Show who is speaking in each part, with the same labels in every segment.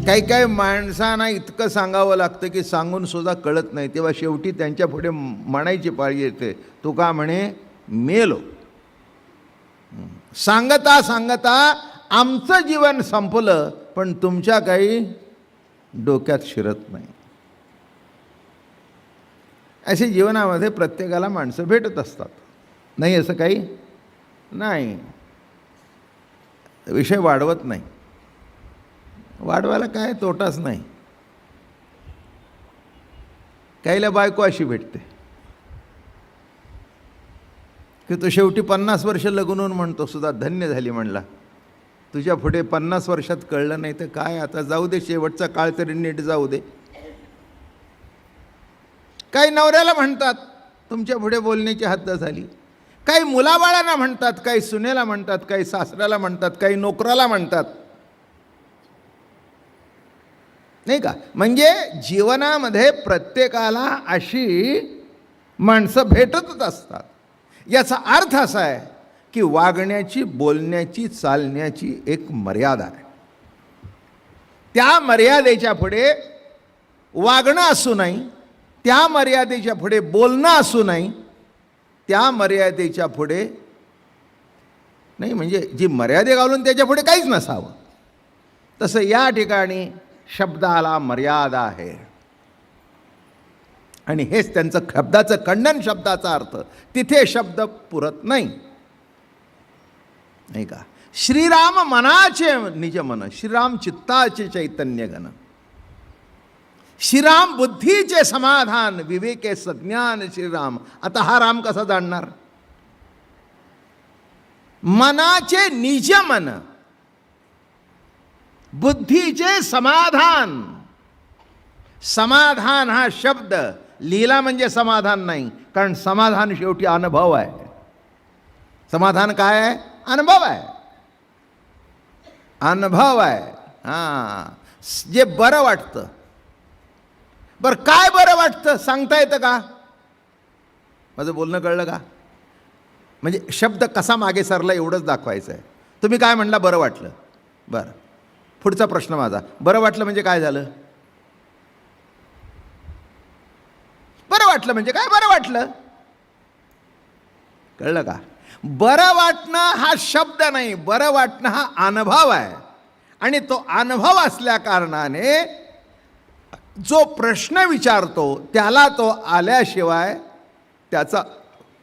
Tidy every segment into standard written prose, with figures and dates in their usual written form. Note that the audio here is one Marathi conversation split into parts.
Speaker 1: काही काही माणसांना इतकं सांगावं लागतं की सांगून सुद्धा कळत नाही, तेव्हा शेवटी त्यांच्या पुढे म्हणायची पाळी येते. तू का म्हणे मेलो. सांगता सांगता आमचं जीवन संपलं, पण तुमच्या काही डोक्यात शिरत नाही. असे जीवनामध्ये प्रत्येकाला माणसं भेटत असतात, नाही असं काही नाही. विषय वाढवत नाही, वाढवायला काय तोटाच नाही. काहीला बायको अशी भेटते की तो शेवटी 50 वर्ष लग्न होऊन म्हणतो सुद्धा धन्य झाली म्हणला. तुझ्या पुढे 50 वर्षात कळलं नाही तर काय, आता जाऊ दे, शेवटचा काळ तरी नीट जाऊ दे. काही नवऱ्याला म्हणतात तुमच्या पुढे बोलण्याची हद्द झाली. काही मुलाबाळांना म्हणतात, काही सुनेला म्हणतात, काही सासऱ्याला म्हणतात, काही नोकराला म्हणतात, नाही का. म्हणजे जीवनामध्ये प्रत्येकाला अशी माणसं भेटतच असतात. याचा अर्थ असा आहे की वागण्याची, बोलण्याची, चालण्याची एक मर्यादा आहे. त्या मर्यादेच्या पुढे वागणं असू नाही, त्या मर्यादेच्या पुढे बोलणं असू नाही, त्या मर्यादेच्या पुढे नाही, म्हणजे जी मर्यादे घालून त्याच्या पुढे काहीच नसावं. तसं या ठिकाणी शब्दाला मर्यादा आहे. आणि हेच त्यांचं शब्दाचं खंडन, शब्दाचा अर्थ. तिथे शब्द पुरत नाही, नाही का. श्रीराम मनाचे निज मन, श्रीराम चित्ताचे चैतन्य घन, श्रीराम बुद्धीचे समाधान, विवेके सज्ञान श्रीराम. आता हा राम कसा जाणणार? मनाचे निज मन, बुद्धीचे समाधान. समाधान हा शब्द लिहिला म्हणजे समाधान नाही, कारण समाधान शेवटी अनुभव आहे. समाधान काय आहे? अनुभव आहे, अनुभव आहे. हां, जे बरं वाटतं. बरं, काय बरं वाटतं सांगता येतं का? माझं बोलणं कळलं का? म्हणजे शब्द कसा मागे सरला एवढंच दाखवायचं आहे. तुम्ही काय म्हणला? बरं वाटलं. बरं, पुढचा प्रश्न माझा, बरं वाटलं म्हणजे काय झालं? बरं वाटलं म्हणजे काय? बरं वाटलं, कळलं का? बरं वाटणं हा शब्द नाही, बरं वाटणं हा अनुभव आहे. आणि तो अनुभव असल्या कारणाने जो प्रश्न विचारतो त्याला तो आल्याशिवाय त्याचा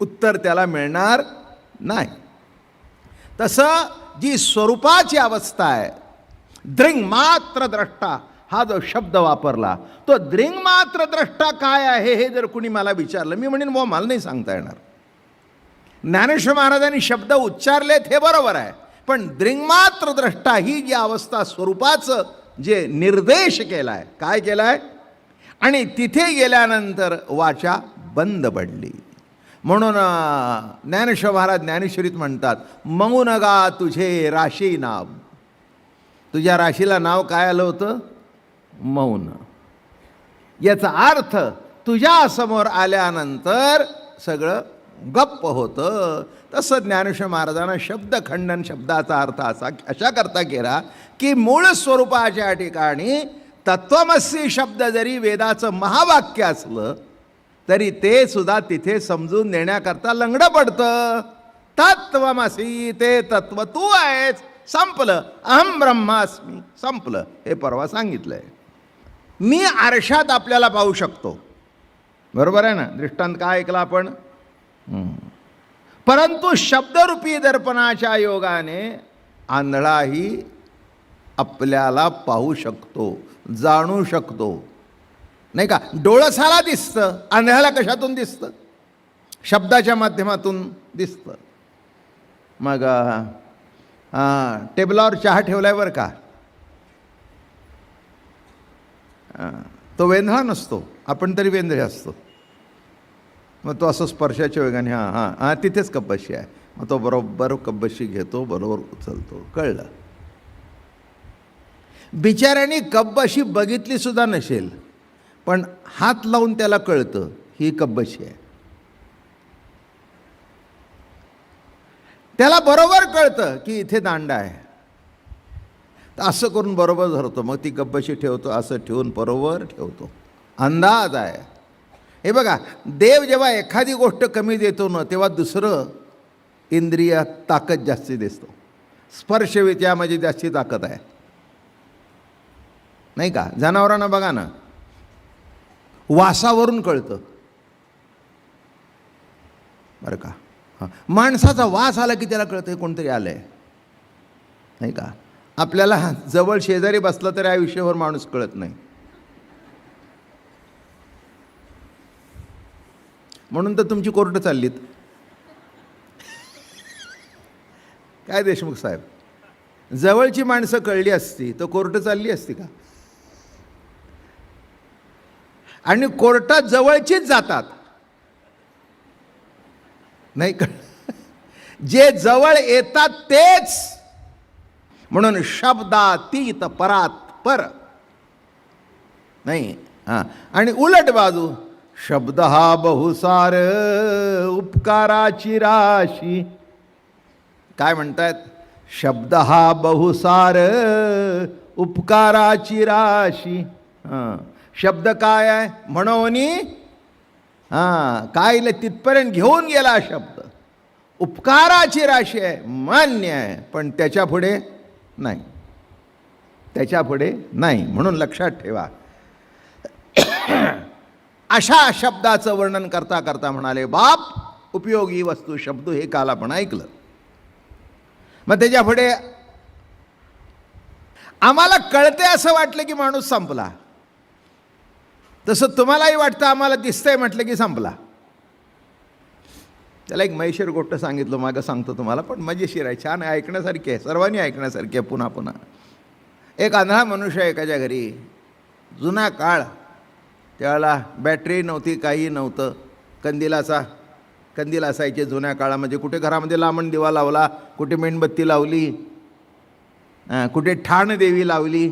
Speaker 1: उत्तर त्याला मिळणार नाही. तसं जी स्वरूपाची अवस्था आहे, दृंग मात्र द्रष्टा हा जो शब्द वापरला, तो दृंग मात्र द्रष्टा काय आहे हे जर कुणी मला विचारलं, मी म्हणेन वो मला नाही सांगता येणार. ज्ञानेश्वर महाराजांनी शब्द उच्चारलेत हे बरोबर आहे, पण दृंगमात्र द्रष्टा ही जी अवस्था, स्वरूपाचं जे निर्देश केलाय, काय केलाय, आणि तिथे गेल्यानंतर वाचा बंद पडली. म्हणून ज्ञानेश्वर महाराज ज्ञानेश्वरीत म्हणतात, मऊ नगा तुझे राशी नाव. तुझ्या राशीला नाव काय आलं होतं? मौन. याचा अर्थ तुझ्या समोर आल्यानंतर सगळं गप्प होतं. तसं ज्ञानेश्वर महाराजांना शब्दखंडन शब्दाचा अर्थ अशा करता केला की मूळ स्वरूपाच्या ठिकाणी तत्वमसी शब्द जरी वेदाचं महावाक्य असलं तरी ते सुद्धा तिथे समजून देण्याकरता लंगडं पडतं. तत्वमसी, ते तत्व तू आहेस, संपलं. अहम ब्रह्मास्मी, संपलं. हे परवा सांगितलंय. मी आरशात आपल्याला पाहू शकतो, बरोबर आहे ना? दृष्टांत काय ऐकला आपण? परंतु शब्दरूपी दर्पणाच्या योगाने आंधळाही आपल्याला पाहू शकतो, जाणू शकतो, नाही का? डोळसाला दिसतं, आंधळ्याला कशातून दिसतं? शब्दाच्या माध्यमातून दिसतं. मग टेबलावर चहा ठेवलाय बरं का, तो वेंधळा नसतो, आपण तरी वेंधळे असतो. मग तो असं स्पर्शाच्या वेगाने हां हां हां तिथेच कब्बशी आहे, मग तो बरोबर कब्बशी घेतो, बरोबर उचलतो. कळलं? बिचाऱ्याने कब्बशी बघितली सुद्धा नसेल, पण हात लावून त्याला कळतं ही कब्बशी आहे. त्याला बरोबर कळतं की इथे दांडा आहे. तर असं करून बरोबर धरतो, मग ती गप्पशी ठेवतो, असं ठेवून बरोबर ठेवतो. अंदाज आहे. हे बघा, देव जेव्हा एखादी गोष्ट कमी देतो ना, तेव्हा दुसरं इंद्रिय ताकद जास्ती देतो. स्पर्शवित्यामध्ये जास्ती ताकद आहे, नाही का? जनावरांना बघा ना, वासावरून कळतं बरं का. हां, माणसाचा वास आला की त्याला कळतं कोणतरी आलं आहे, नाही का? आपल्याला जवळ शेजारी बसला तरी आयुष्यभर माणूस कळत नाही. म्हणून तर तुमची कोर्ट चाललीत. काय देशमुख साहेब, जवळची माणसं कळली असती तर कोर्ट चालली असती का? आणि कोर्टात जवळचीच जातात, नाही का? जे जवळ येतात तेच. म्हणून शब्दातीत परात पर नाही. हां, आणि उलट बाजू, शब्द हा बहुसार उपकाराची राशी. काय म्हणतायत? शब्द हा बहुसार उपकाराची राशी. हां, शब्द काय आहे? म्हणोनी, हां, काय तिथपर्यंत घेऊन गेला शब्द. उपकाराची राशी आहे, मान्य आहे, पण त्याच्या पुढे नाही, त्याच्या पुढे नाही. म्हणून लक्षात ठेवा. अशा शब्दाचं वर्णन करता करता म्हणाले, बाप उपयोगी वस्तू शब्द, हे काल आपण ऐकलं. मग त्याच्या पुढे आम्हाला कळते असं वाटलं की माणूस संपला. तसं तुम्हालाही वाटतं, आम्हाला दिसतंय म्हटलं की संपला. त्याला एक मजेशीर गोष्ट सांगितलं, मागं सांगतो तुम्हाला, पण मजेशीर आहे, छान आहे, ऐकण्यासारखी आहे, सर्वांनी ऐकण्यासारखी आहे पुन्हा पुन्हा. एक आंधळा मनुष्य एकाच्या घरी, जुना काळ, त्यावेळेला बॅटरी नव्हती, काही नव्हतं, कंदील असायचे जुन्या काळामध्ये. कुठे घरामध्ये लांबण दिवा लावला, कुठे मेणबत्ती लावली, कुठे ठाण देवी लावली,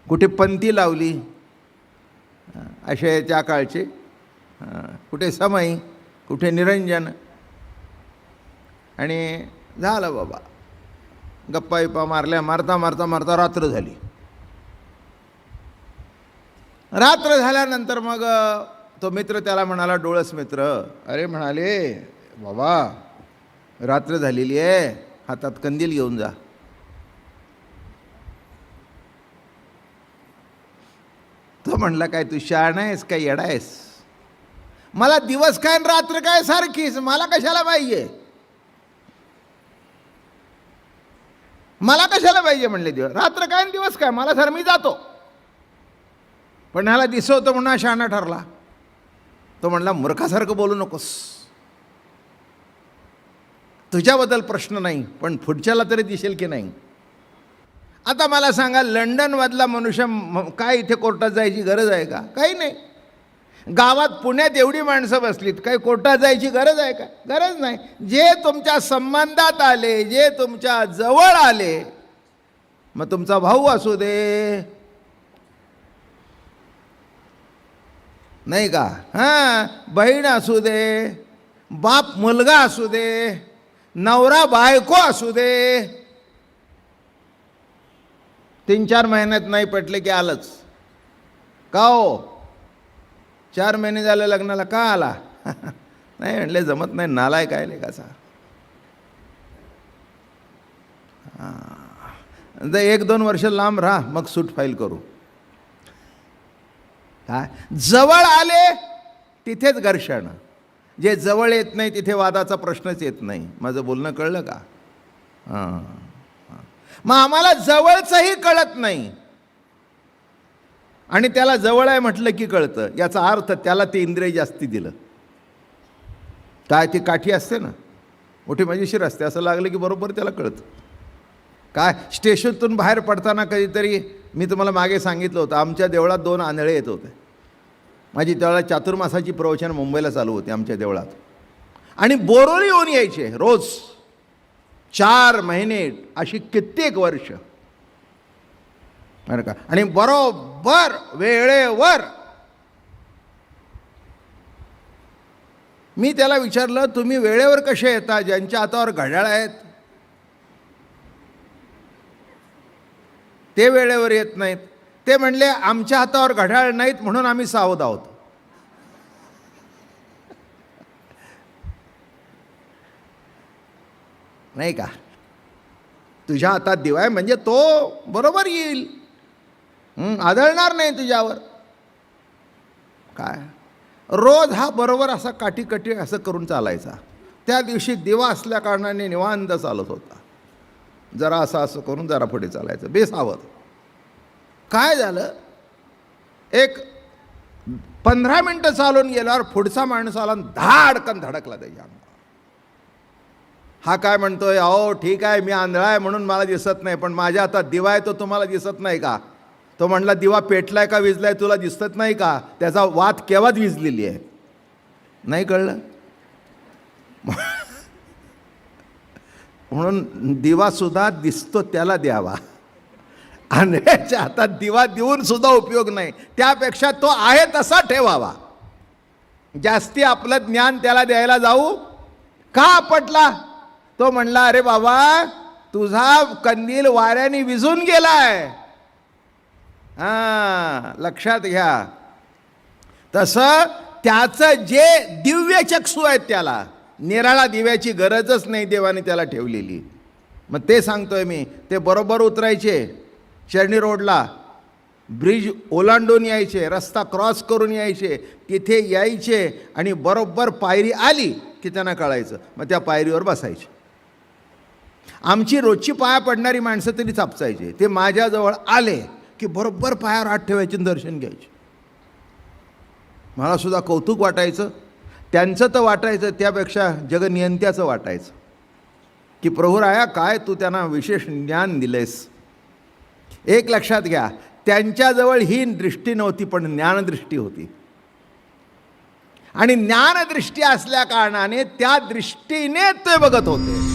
Speaker 1: कुठे पंथी लावली, असे त्या काळचे. कुठे समय, कुठे निरंजन. आणि झालं बाबा, गप्पा विप्पा मारल्या, मारता मारता मारता रात्र झाली. रात्र झाल्यानंतर मग तो मित्र त्याला म्हणाला, डोळस मित्र, अरे म्हणाले, बाबा रात्र झालेली आहे, हातात कंदील घेऊन जा. तो म्हणला, काय तू शहाणा आहेस काय, येडा आहेस? मला दिवस काय आणि रात्र काय सारखीच, मला कशाला पाहिजे, मला कशाला पाहिजे म्हणले दिवस, रात्र काय आणि दिवस काय, मला सर मी जातो. पण ह्याला दिसवतो म्हणून शहाणा ठरला. तो म्हणला, मूर्खासारखं बोलू नकोस, तुझ्याबद्दल प्रश्न नाही, पण पुढच्याला तरी दिसेल की नाही. आता मला सांगा, लंडनमधला मनुष्य काय इथे कोर्टात जायची गरज आहे का? काही नाही. गावात पुण्यात एवढी माणसं बसलीत, काही कोर्टात जायची गरज आहे का? गरज नाही. जे तुमच्या संबंधात आले, जे तुमच्या जवळ आले, मग तुमचा भाऊ असू दे, नाही का, हां, बहीण असू दे, बाप मुलगा असू दे, नवरा बायको असू दे, 3-4 महिन्यात नाही पटले की आलंच. का हो, 4 महिने झाले लग्नाला, का आला? नाही म्हणले, जमत नाही, नालाय काय लेकाचा. 1-2 वर्ष लांब राहा, मग सूट फाईल करू. काय जवळ आले तिथेच घर्षण, जे जवळ येत नाही तिथे वादाचा प्रश्नच येत नाही. माझं बोलणं कळलं का? हां, मग आम्हाला जवळचंही कळत नाही, आणि त्याला जवळ आहे म्हटलं की कळतं. याचा अर्थ त्याला ते इंद्रिय जास्ती दिलं. काय ती काठी असते ना, मोठी मजेशीर असते, असं लागलं की बरोबर त्याला कळतं. काय स्टेशनतून बाहेर पडताना कधीतरी, मी तुम्हाला मागे सांगितलं होतं, आमच्या देवळात 2 आंधळे येत होते. माझी त्यावेळेला चातुर्मासाची प्रवचन मुंबईला चालू होती आमच्या देवळात, आणि बोरोली येऊन यायचे रोज 4 महिने, अशी कित्येक वर्ष, बरं का. आणि बरोबर वेळेवर. मी त्याला विचारलं, तुम्ही वेळेवर कसे येता, ज्यांच्या हातावर घड्याळ आहेत? ते वेळेवर येत नाहीत. ते म्हणले आमच्या हातावर घड्याळ नाहीत म्हणून आम्ही सावध आहोत. नाही का? तुझ्या हातात दिवा आहे म्हणजे तो बरोबर येईल, आदळणार नाही तुझ्यावर. काय रोज हा बरोबर असा काठी असं करून चालायचा. त्या दिवशी दिवा असल्या कारणाने निवांत चालत होता. जरा असं करून जरा पुढे चालायचं बेसावध. काय झालं, एक 15 मिनटं चालून गेल्यावर पुढचा माणूस आला आणि धाडकन धडकला त्याच्या अंगावर. हा काय म्हणतोय, अहो ठीक आहे मी आंधळा आहे म्हणून मला दिसत नाही, पण माझ्या हातात दिवा आहे तो तुम्हाला दिसत नाही का? तो म्हणला दिवा पेटलाय का विजलाय तुला दिसत नाही का? त्याचा वात केव्हाच विजलेली आहे. नाही कळलं? म्हणून दिवा सुद्धा दिसतो त्याला द्यावा. आंधळ्याच्या हातात दिवा देऊन सुद्धा उपयोग नाही, त्यापेक्षा तो आहे तसा ठेवावा. जास्ती आपलं ज्ञान त्याला द्यायला जाऊ का आपटला? तो म्हणला अरे बाबा तुझा कंदील वाऱ्याने विझून गेलाय. लक्षात घ्या. तसं त्याचं जे दिव्य चक्षु आहेत त्याला निराळा दिव्याची गरजच नाही देवाने त्याला ठेवलेली. मग ते सांगतोय मी, ते बरोबर उतरायचे चर्नी रोडला, ब्रिज ओलांडून यायचे, रस्ता क्रॉस करून यायचे, तिथे यायचे आणि बरोबर पायरी आली की त्यांना कळायचं, मग त्या पायरीवर बसायचे. आमची रोजची पाया पडणारी माणसं तरी चापचायचे. ते माझ्याजवळ आले की बरोबर पायावर हात ठेवायचे आणि दर्शन घ्यायचे. मला सुद्धा कौतुक वाटायचं. त्यांचं तर वाटायचं, त्यापेक्षा जगनियंत्याचं वाटायचं की प्रभुराया काय तू त्यांना विशेष ज्ञान दिलेस. एक लक्षात घ्या, त्यांच्याजवळ ही दृष्टी नव्हती पण ज्ञानदृष्टी होती. आणि ज्ञानदृष्टी असल्या कारणाने त्या दृष्टीने ते बघत होते.